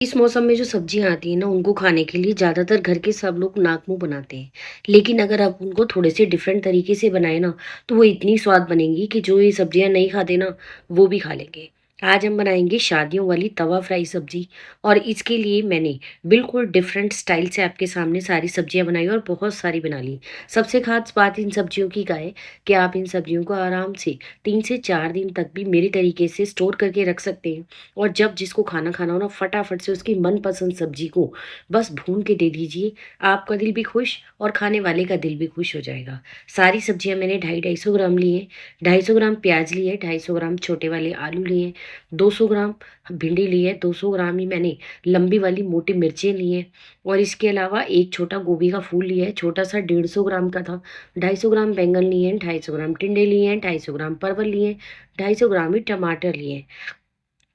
इस मौसम में जो सब्जियाँ आती हैं ना, उनको खाने के लिए ज़्यादातर घर के सब लोग नाक मुँह बनाते हैं। लेकिन अगर आप उनको थोड़े से डिफरेंट तरीके से बनाएँ ना, तो वो इतनी स्वाद बनेंगी कि जो ये सब्जियाँ नहीं खाते ना, वो भी खा लेंगे। आज हम बनाएँगे शादियों वाली तवा फ्राई सब्ज़ी और इसके लिए मैंने बिल्कुल डिफरेंट स्टाइल से आपके सामने सारी सब्जियाँ बनाई और बहुत सारी बना ली। सबसे ख़ास बात इन सब्जियों की क्या है कि आप इन सब्जियों को आराम से 3 से 4 दिन तक भी मेरे तरीके से स्टोर करके रख सकते हैं। और जब जिसको खाना खाना हो ना, फटाफट से उसकी मनपसंद सब्जी को बस भून के दे दीजिए। आपका दिल भी खुश और खाने वाले का दिल भी खुश हो जाएगा। सारी सब्जियां मैंने 250 ग्राम ली है। 250 ग्राम प्याज लिए, 250 ग्राम छोटे वाले आलू लिए, 200 ग्राम भिंडी ली है, 200 ग्राम ही मैंने लंबी वाली मोटी मिर्चें ली हैं और इसके अलावा एक छोटा गोभी का फूल लिया है, छोटा सा 150 ग्राम का था। 250 ग्राम बैंगन लिए हैं, 250 ग्राम टिंडे लिए हैं, 250 ग्राम परवल लिए हैं, 250 ग्राम ही टमाटर लिए हैं।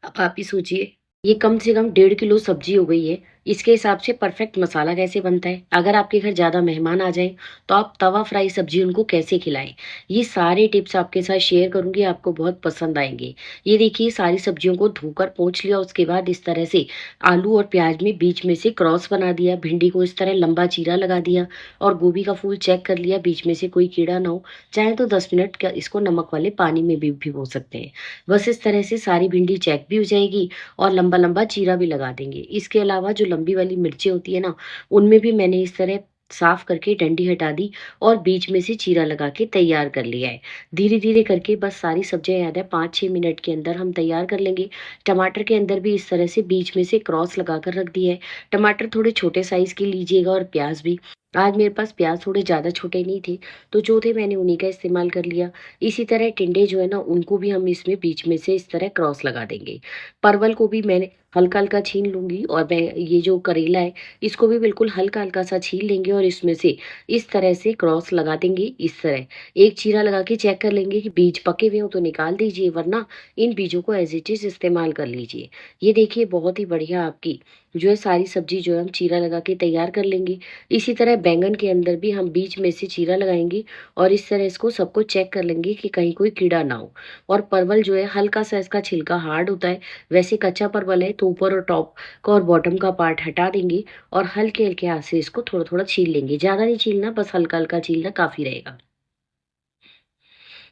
अब आप ही सोचिए, ये कम से कम 1.5 किलो सब्जी हो गई है। इसके हिसाब से परफेक्ट मसाला कैसे बनता है? अगर आपके घर ज़्यादा मेहमान आ जाएँ, तो आप तवा फ्राई सब्जी उनको कैसे खिलाएँ? ये सारे टिप्स आपके साथ शेयर करूँगी, आपको बहुत पसंद आएँगे। ये देखिए, सारी सब्जियों को धोकर पोंछ लिया, उसके बाद इस तरह से आलू और प्याज में बीच में से क्रॉस बना दिया, भिंडी को इस तरह लंबा चीरा लगा दिया और गोभी का फूल चेक कर लिया, बीच में से कोई कीड़ा ना हो। चाहे तो 10 मिनट का इसको नमक वाले पानी में भी भिगो सकते हैं। बस इस तरह से सारी भिंडी चेक भी हो जाएगी और लंबा-लंबा चीरा भी लगा देंगे। इसके अलावा जो लंबी वाली मिर्चें होती है ना, उनमें भी मैंने इस तरह साफ करके डंडी हटा दी और बीच में से चीरा लगा के तैयार कर लिया है। धीरे-धीरे करके बस सारी सब्जियाँ याद है 5-6 मिनट के अंदर हम तैयार कर लेंगे। टमाटर के अंदर भी इस तरह से बीच में से क्रॉस लगा कर रख दिया है। टमाटर थोड़े छोटे साइज़ के लीजिएगा और प्याज़ भी। आज मेरे पास प्याज़ थोड़े ज़्यादा छोटे नहीं थे, तो जो थे मैंने उन्हीं का इस्तेमाल कर लिया। इसी तरह टिंडे जो है ना, उनको भी हम इसमें बीच में से इस तरह क्रॉस लगा देंगे। परवल को भी मैंने हल्का-हल्का छील लूँगी और मैं ये जो करेला है, इसको भी बिल्कुल हल्का-हल्का सा छील लेंगे और इसमें से इस तरह से क्रॉस लगा देंगे, इस तरह। एक चीरा लगा के चेक कर लेंगे कि बीज पके हुए हों तो निकाल दीजिए, वरना इन बीजों को एज़ इट इज़ इस्तेमाल कर लीजिए। ये देखिए, बहुत ही बढ़िया आपकी जो है सारी सब्ज़ी जो है हम चीरा लगा के तैयार कर लेंगे। इसी तरह बैंगन के अंदर भी हम बीच में से चीरा लगाएँगे और इस तरह इसको सबको चेक कर लेंगे कि कहीं कोई कीड़ा ना हो। और परवल जो है हल्का-सा इसका छिलका हार्ड होता है, वैसे कच्चा परवल है तो ऊपर और टॉप का और बॉटम का पार्ट हटा देंगे और हल्के-हल्के हाथ से इसको थोड़ा-थोड़ा छील लेंगे। ज़्यादा नहीं छीलना, बस हल्का-हल्का छीलना काफ़ी रहेगा।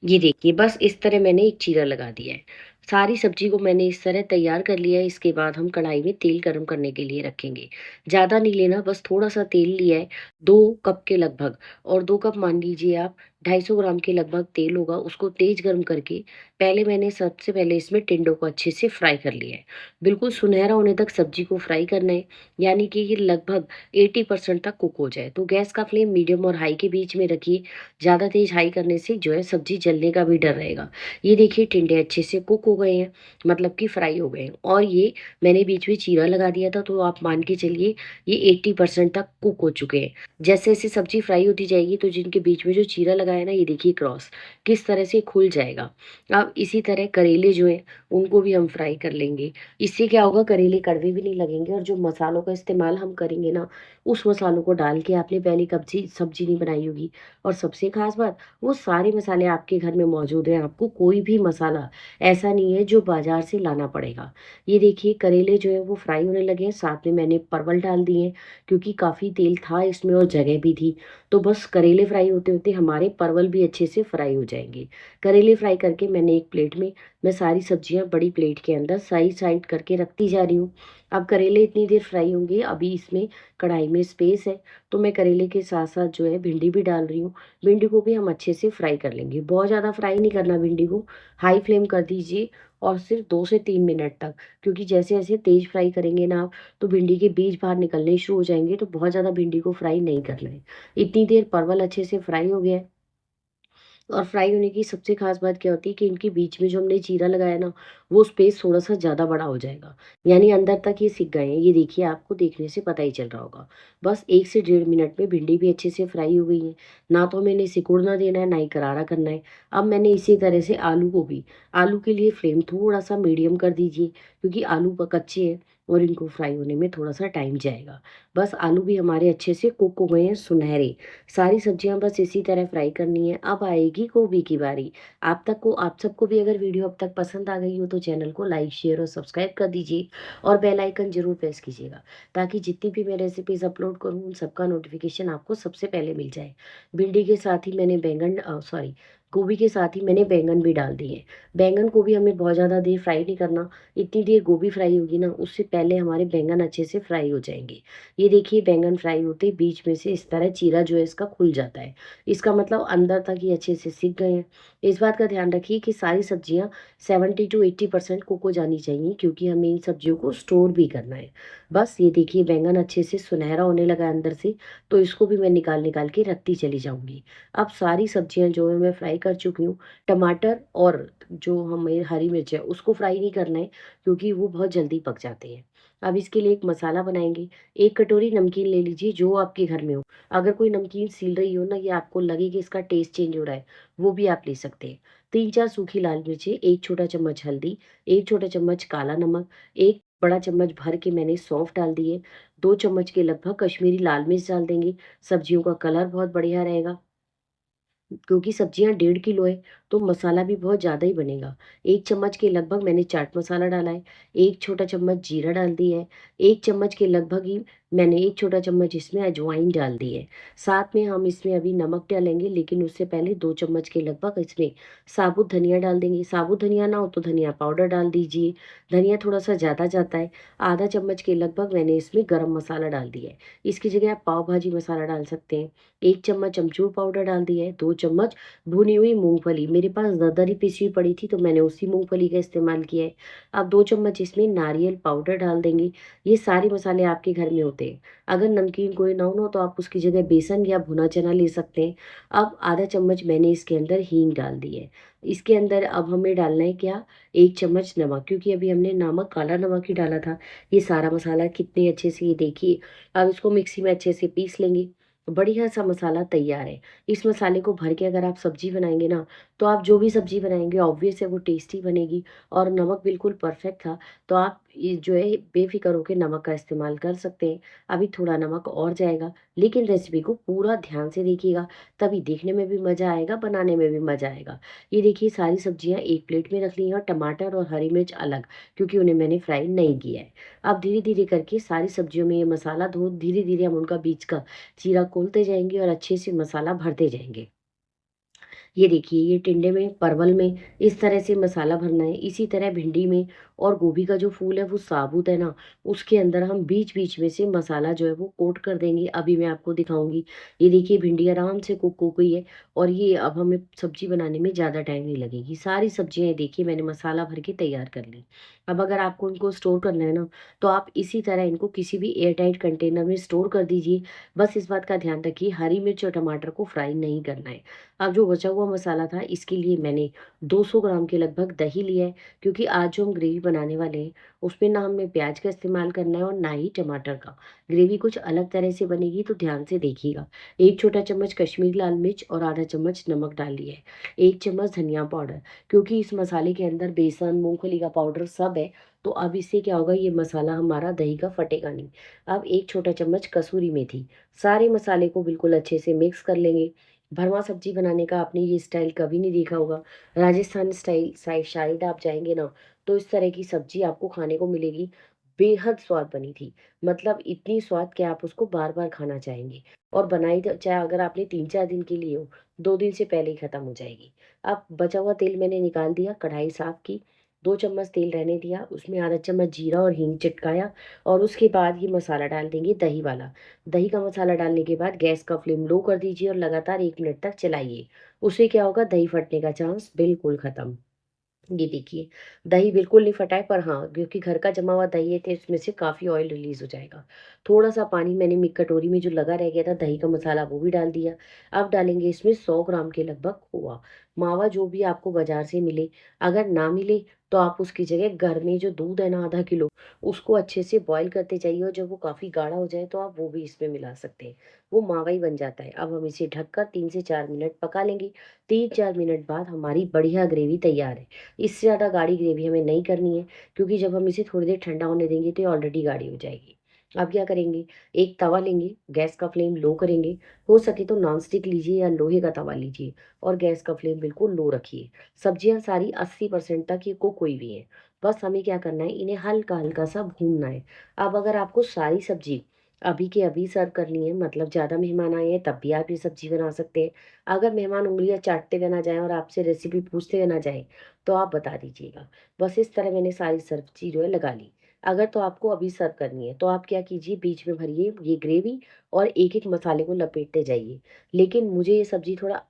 ये देखिए, बस इस तरह मैंने एक चीरा लगा दिया है। सारी सब्ज़ी को मैंने इस तरह तैयार कर लिया है, इसके बाद हम कढ़ाई में तेल गरम करने के लिए रखेंगे। ज़्यादा नहीं लेना, बस थोड़ा-सा तेल लिया है, 2 कप के लगभग और 2 कप मान लीजिए आप, 250 ग्राम के लगभग तेल होगा, उसको तेज़ गरम करके पहले मैंने सबसे पहले इसमें टिंडों को अच्छे से फ्राई कर लिया है। बिल्कुल सुनहरा होने तक सब्ज़ी को फ्राई करना है, यानी कि ये लगभग 80% तक कुक हो जाए। तो गैस का फ्लेम मीडियम और हाई के बीच में रखिए। ज़्यादा तेज़ हाई करने से जो है सब्ज़ी जलने का भी डर रहेगा। ये देखिए, टिंडे अच्छे से कुक हो गए हैं, मतलब कि फ्राई हो गए हैं और ये मैंने बीच में चीरा लगा दिया था, तो आप मान के चलिए ये 80% तक कुक हो चुके हैं। जैसे-जैसे सब्ज़ी फ्राई होती जाएगी तो जिनके बीच में जो चीरा लगा है ना, ये देखिए क्रॉस किस तरह से खुल जाएगा। अब इसी तरह करेले जो हैं उनको भी हम फ्राई कर लेंगे। इससे क्या होगा, करेले कड़वे भी नहीं लगेंगे और जो मसालों का इस्तेमाल हम करेंगे ना, उस मसालों को डाल के आपने पहले कब्ज़ी सब्ज़ी नहीं बनाई होगी। और सबसे ख़ास बात, वो सारे मसाले आपके घर में मौजूद हैं, आपको कोई भी मसाला ऐसा नहीं है जो बाज़ार से लाना पड़ेगा। ये देखिए, करेले जो हैं वो फ्राई होने लगे हैं, साथ में मैंने परवल डाल दिए हैं क्योंकि काफ़ी तेल था इसमें और जगह भी थी। तो बस करेले फ्राई होते-होते हमारे परवल भी अच्छे से फ्राई हो जाएँगे। करेले फ्राई करके मैंने एक प्लेट में, मैं सारी सब्जियाँ बड़ी प्लेट के अंदर साइड-साइड करके रखती जा रही हूँ। अब करेले इतनी देर फ्राई होंगे, अभी इसमें कढ़ाई में स्पेस है, तो मैं करेले के साथ-साथ जो है भिंडी भी डाल रही हूँ। भिंडी को भी हम अच्छे से फ्राई कर लेंगे। बहुत ज़्यादा फ्राई नहीं करना भिंडी को, हाई फ्लेम कर दीजिए और सिर्फ़ 2 से 3 मिनट तक, क्योंकि जैसे-जैसे तेज़ फ्राई करेंगे ना आप, तो भिंडी के बीज बाहर निकलने शुरू हो जाएँगे, तो बहुत ज़्यादा भिंडी को फ्राई नहीं करना है। इतनी देर परवल अच्छे से फ्राई हो गया है। और फ्राई होने की सबसे ख़ास बात क्या होती है कि इनके बीच में जो हमने जीरा लगाया ना, वो स्पेस थोड़ा-सा ज़्यादा बड़ा हो जाएगा। यानी अंदर तक ये सिक गए हैं। ये देखिए, आपको देखने से पता ही चल रहा होगा। बस 1 से डेढ़ मिनट में भिंडी भी अच्छे से फ्राई हो गई है। ना तो हमें इन्हें सिकुड़ना देना है, ना ही करारा करना है। अब मैंने इसी तरह से आलू को भी, आलू के लिए फ्लेम थोड़ा-सा मीडियम कर दीजिए क्योंकि आलू कच्चे हैं और इनको फ्राई होने में थोड़ा-सा टाइम जाएगा। बस आलू भी हमारे अच्छे से कुक हो गए हैं सुनहरे। सारी सब्जियाँ बस इसी तरह फ्राई करनी है। अब आएगी गोभी की बारी। आप सबको भी अगर वीडियो अब तक पसंद आ गई हो तो चैनल को लाइक, शेयर और सब्सक्राइब कर दीजिए और बेल आइकन ज़रूर प्रेस कीजिएगा, ताकि जितनी भी मैं रेसिपीज़ अपलोड करूँ उन सबका नोटिफ़िकेशन आपको सबसे पहले मिल जाए। भिंडी के साथ ही मैंने गोभी के साथ ही मैंने बैंगन भी डाल दिए। बैंगन को भी हमें बहुत ज़्यादा देर फ्राई नहीं करना, इतनी देर गोभी फ्राई होगी ना उससे पहले हमारे बैंगन अच्छे से फ्राई हो जाएँगे। ये देखिए बैंगन फ्राई होते ही बीच में से इस तरह चीरा जो है इसका खुल जाता है। इसका मतलब अंदर तक ये अच्छे से सिक गए हैं। इस बात का ध्यान रखिए कि सारी सब्जियाँ 70 टू 80% कुक हो जानी चाहिए, क्योंकि हमें इन सब्जियों को स्टोर भी करना है। बस ये देखिए बैंगन अच्छे से सुनहरा होने लगा है अंदर से, तो इसको भी मैं निकाल-निकाल के रखती चली जाऊँगी। अब सारी सब्जियाँ जो है मैं फ्राई कर चुकी हूँ। टमाटर और जो हमें हरी मिर्च है उसको फ्राई नहीं करना है, क्योंकि वो बहुत जल्दी पक जाते हैं। अब इसके लिए एक मसाला बनाएँगे। 1 कटोरी नमकीन ले लीजिए जो आपके घर में हो। अगर कोई नमकीन सील रही हो ना या आपको लगे कि इसका टेस्ट चेंज हो रहा है, वो भी आप ले सकते हैं। 3-4 सूखी लाल मिर्चें, 1 छोटा चम्मच हल्दी, 1 छोटा चम्मच काला नमक, 1 बड़ा चम्मच भर के मैंने सौंफ डाल दी है, 2 चम्मच के लगभग कश्मीरी लाल मिर्च डाल देंगे। सब्जियों का कलर बहुत बढ़िया रहेगा। क्योंकि सब्जियाँ 1.5 किलो है, तो मसाला भी बहुत ज़्यादा ही बनेगा। 1 चम्मच के लगभग मैंने चाट मसाला डाला है, 1 छोटा चम्मच जीरा डाल दी है, 1 चम्मच के लगभग ही मैंने 1 छोटा चम्मच इसमें अजवाइन डाल दी है। साथ में हम इसमें अभी नमक डालेंगे, लेकिन उससे पहले 2 चम्मच के लगभग इसमें साबुत धनिया डाल देंगे। साबुत धनिया ना हो तो धनिया पाउडर डाल दीजिए, धनिया थोड़ा-सा ज़्यादा जाता है। आधा चम्मच के लगभग मैंने इसमें गरम मसाला डाल दिया है। इसकी जगह आप पाव भाजी मसाला डाल सकते हैं। 1 चम्मच अमचूर पाउडर डाल दिया है, 2 चम्मच भुनी हुई मूँगफली, मेरे पास दरदरी पिसी हुई पड़ी थी तो मैंने उसी मूँगफली का इस्तेमाल किया है। अब 2 चम्मच इसमें नारियल पाउडर डाल देंगे। ये सारे मसाले आपके घर में होते हैं। अगर नमकीन कोई ना हो ना तो आप उसकी जगह बेसन या भुना चना ले सकते हैं। अब आधा चम्मच मैंने इसके अंदर हींग डाल दी है। इसके अंदर अब हमें डालना है क्या? 1 चम्मच नमक, क्योंकि अभी हमने नमक काला नमक ही डाला था। ये सारा मसाला कितने अच्छे से ये देखिए, अब इसको मिक्सी में अच्छे से पीस लेंगे। बढ़िया-सा मसाला तैयार है। इस मसाले को भर के अगर आप सब्ज़ी बनाएँगे ना, तो आप जो भी सब्ज़ी बनाएँगे ऑब्वियस है वो टेस्टी बनेगी, और नमक बिल्कुल परफ़ेक्ट था। तो आप ये जो है बेफ़िक्र होके नमक का इस्तेमाल कर सकते हैं। अभी थोड़ा नमक और जाएगा, लेकिन रेसिपी को पूरा ध्यान से देखिएगा, तभी देखने में भी मज़ा आएगा, बनाने में भी मज़ा आएगा। ये देखिए सारी सब्ज़ियाँ एक प्लेट में रख ली हैं और टमाटर और हरी मिर्च अलग, क्योंकि उन्हें मैंने फ्राई नहीं किया है। अब धीरे-धीरे करके सारी सब्जियों में ये मसाला धो धीरे-धीरे हम उनका बीच का चीरा खोलते जाएँगे और अच्छे से मसाला भरते जाएँगे। ये देखिए ये टिंडे में, परवल में इस तरह से मसाला भरना है। इसी तरह भिंडी में और गोभी का जो फूल है वो साबुत है ना, उसके अंदर हम बीच-बीच में से मसाला जो है वो कोट कर देंगे। अभी मैं आपको दिखाऊँगी। ये देखिए भिंडी आराम से कुक हो गई है और ये अब हमें सब्ज़ी बनाने में ज़्यादा टाइम नहीं लगेगी। सारी सब्जियाँ ये देखिए मैंने मसाला भर के तैयार कर ली। अब अगर आपको इनको स्टोर करना है ना, तो आप इसी तरह इनको किसी भी एयरटाइट कंटेनर में स्टोर कर दीजिए। बस इस बात का ध्यान रखिए हरी मिर्च और टमाटर को फ्राई नहीं करना है। अब जो बचा हुआ मसाला था इसके लिए मैंने 200 ग्राम के लगभग दही लिया है, क्योंकि आज जो हम ग्रेवी बनाने वाले हैं उसमें ना हमें प्याज का इस्तेमाल करना है और ना ही टमाटर का। ग्रेवी कुछ अलग तरह से बनेगी तो ध्यान से देखिएगा। 1 छोटा चम्मच कश्मीरी लाल मिर्च और आधा चम्मच नमक डाल लिया है। 1 चम्मच धनिया पाउडर, क्योंकि इस मसाले के अंदर बेसन, मूँगफली का पाउडर सब है, तो अब इससे क्या होगा ये मसाला हमारा दही का फटेगा नहीं। अब 1 छोटा चम्मच कसूरी मेथी, सारे मसाले को बिल्कुल अच्छे से मिक्स कर लेंगे। भरवा सब्जी बनाने का आपने ये स्टाइल कभी नहीं देखा होगा। राजस्थान स्टाइल साइड आप जाएँगे ना, तो इस तरह की सब्जी आपको खाने को मिलेगी। बेहद स्वाद बनी थी। मतलब इतनी स्वाद कि आप उसको बार-बार खाना चाहेंगे, और बनाई ज चाहे अगर आपने 3-4 दिन के लिए हो, 2 दिन से पहले ही खत्म हो जाएगी। अब बचा हुआ तेल मैंने निकाल दिया, कढ़ाई साफ़ की, 2 चम्मच तेल रहने दिया, उसमें आधा चम्मच जीरा और हींग चिटकाया, और उसके बाद ये मसाला डाल देंगे दही वाला। दही का मसाला डालने के बाद गैस का फ्लेम लो कर दीजिए और लगातार 1 मिनट तक चलाइए। उससे क्या होगा दही फटने का चांस बिल्कुल खत्म। ये देखिए, दही बिल्कुल नहीं फटा है, पर हाँ, क्योंकि घर का जमा हुआ दही है तो इसमें से काफ़ी ऑयल रिलीज़ हो जाएगा। थोड़ा-सा पानी मैंने कटोरी में जो लगा रह गया था दही का मसाला वो भी डाल दिया। अब डालेंगे इसमें 100 ग्राम के लगभग खोआ। मावा जो भी आपको बाज़ार से मिले, अगर ना मिले तो आप उसकी जगह घर में जो दूध है ना आधा किलो, उसको अच्छे से बॉयल करते जाइए और जब वो काफ़ी गाढ़ा हो जाए तो आप वो भी इसमें मिला सकते हैं। वो मावा ही बन जाता है। अब हम इसे ढककर 3 से 4 मिनट पका लेंगे। 3-4 मिनट बाद हमारी बढ़िया ग्रेवी तैयार है। इससे ज़्यादा गाढ़ी ग्रेवी हमें नहीं करनी है, क्योंकि जब हम इसे थोड़ी देर ठंडा होने देंगे तो ये ऑलरेडी गाढ़ी हो जाएगी। अब क्या करेंगे, एक तवा लेंगे, गैस का फ्लेम लो करेंगे, हो सके तो नॉन स्टिक लीजिए या लोहे का तवा लीजिए और गैस का फ्लेम बिल्कुल लो रखिए। सब्जियाँ सारी 80% तक ये कुक हुई हुई हैं। बस हमें क्या करना है, इन्हें हल्का-हल्का सा भूनना है। अब अगर आपको सारी सब्ज़ी अभी के अभी सर्व करनी है, मतलब ज़्यादा मेहमान आए हैं तब भी आप ये सब्ज़ी बना सकते हैं। अगर मेहमान उँगलियाँ चाटते हुए ना जाएँ और आपसे रेसिपी पूछते हुए ना जाएँ, तो आप बता दीजिएगा। बस इस तरह मैंने सारी सब्ज़ी जो है लगा ली। अगर तो आपको अभी सर्व करनी है, तो आप क्या कीजिए, बीच में भरिए ये ग्रेवी और एक-एक मसाले को लपेटते जाइए। लेकिन मुझे ये सब्ज़ी थोड़ा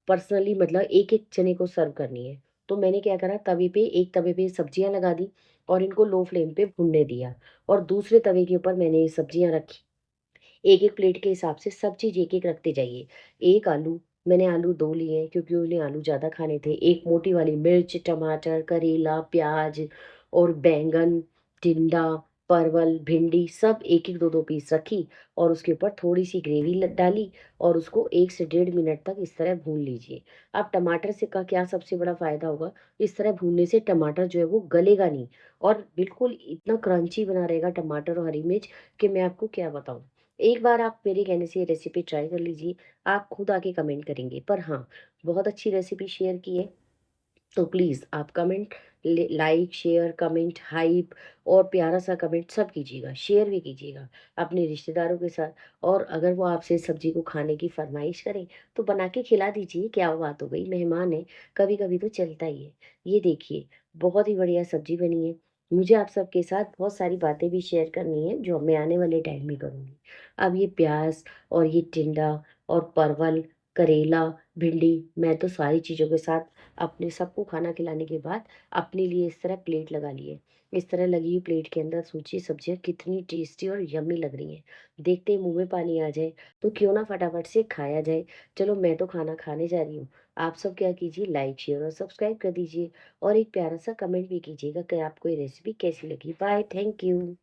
पर्सनली, मतलब एक-एक जने को सर्व करनी है। तो मैंने क्या करा, एक तवे पे सब्जियाँ लगा दी और इनको लो फ्लेम पे भुनने दिया और दूसरे तवे के ऊपर मैंने ये सब्जियाँ रखी। एक-एक प्लेट के हिसाब से सब चीज़ एक-एक रखते जाइए। 1 आलू, मैंने आलू 2 लिए हैं क्योंकि उन्हें आलू ज़्यादा खाने थे। 1 मोटी वाली मिर्च, टमाटर, करेला, प्याज़ और बैंगन, टिंडा, परवल, भिंडी सब 1-1 2-2 पीस रखी और उसके ऊपर थोड़ी-सी ग्रेवी डाली और उसको 1 से डेढ़ मिनट तक इस तरह भून लीजिए। अब टमाटर से का क्या सबसे बड़ा फ़ायदा होगा, इस तरह भूनने से टमाटर जो है वो गलेगा नहीं और बिल्कुल इतना क्रंची बना रहेगा टमाटर और हरी मिर्च कि मैं आपको क्या बताऊँ। एक बार आप मेरे कहने से ये रेसिपी ट्राई कर लीजिए, आप खुद आके कमेंट करेंगे। पर हाँ, बहुत अच्छी रेसिपी शेयर की है, तो प्लीज़ आप comment like, share, comment, hype और प्यारा-सा कमेंट सब कीजिएगा, शेयर भी कीजिएगा अपने रिश्तेदारों के साथ और अगर वो आपसे इस सब्ज़ी को खाने की फ़रमाइश करें, तो बना के खिला दीजिए, क्या बात हो गई, मेहमान हैं, कभी-कभी तो चलता ही है। ये देखिए, बहुत ही बढ़िया सब्ज़ी बनी है। मुझे आप सबके साथ बहुत सारी बातें भी शेयर करनी है, जो मैं आने वाले टाइम में करूँगी। अब ये प्याज़ और ये टिंडा और परवल, करेला, भिंडी, मैं तो सारी चीज़ों के साथ अपने सबको खाना खिलाने के बाद अपने लिए इस तरह प्लेट लगा ली है। इस तरह लगी हुई प्लेट के अंदर सोचिए सब्जियाँ कितनी टेस्टी और यम्मी लग रही हैं। देखते ही मुँह में पानी आ जाए, तो क्यों ना फटाफट से खाया जाए। चलो मैं तो खाना खाने जा रही हूँ। आप सब क्या कीजिए, लाइक, शेयर और सब्सक्राइब कर दीजिए और एक प्यारा-सा कमेंट भी कीजिएगा कि आपको ये रेसिपी कैसी लगी। Bye, thank you.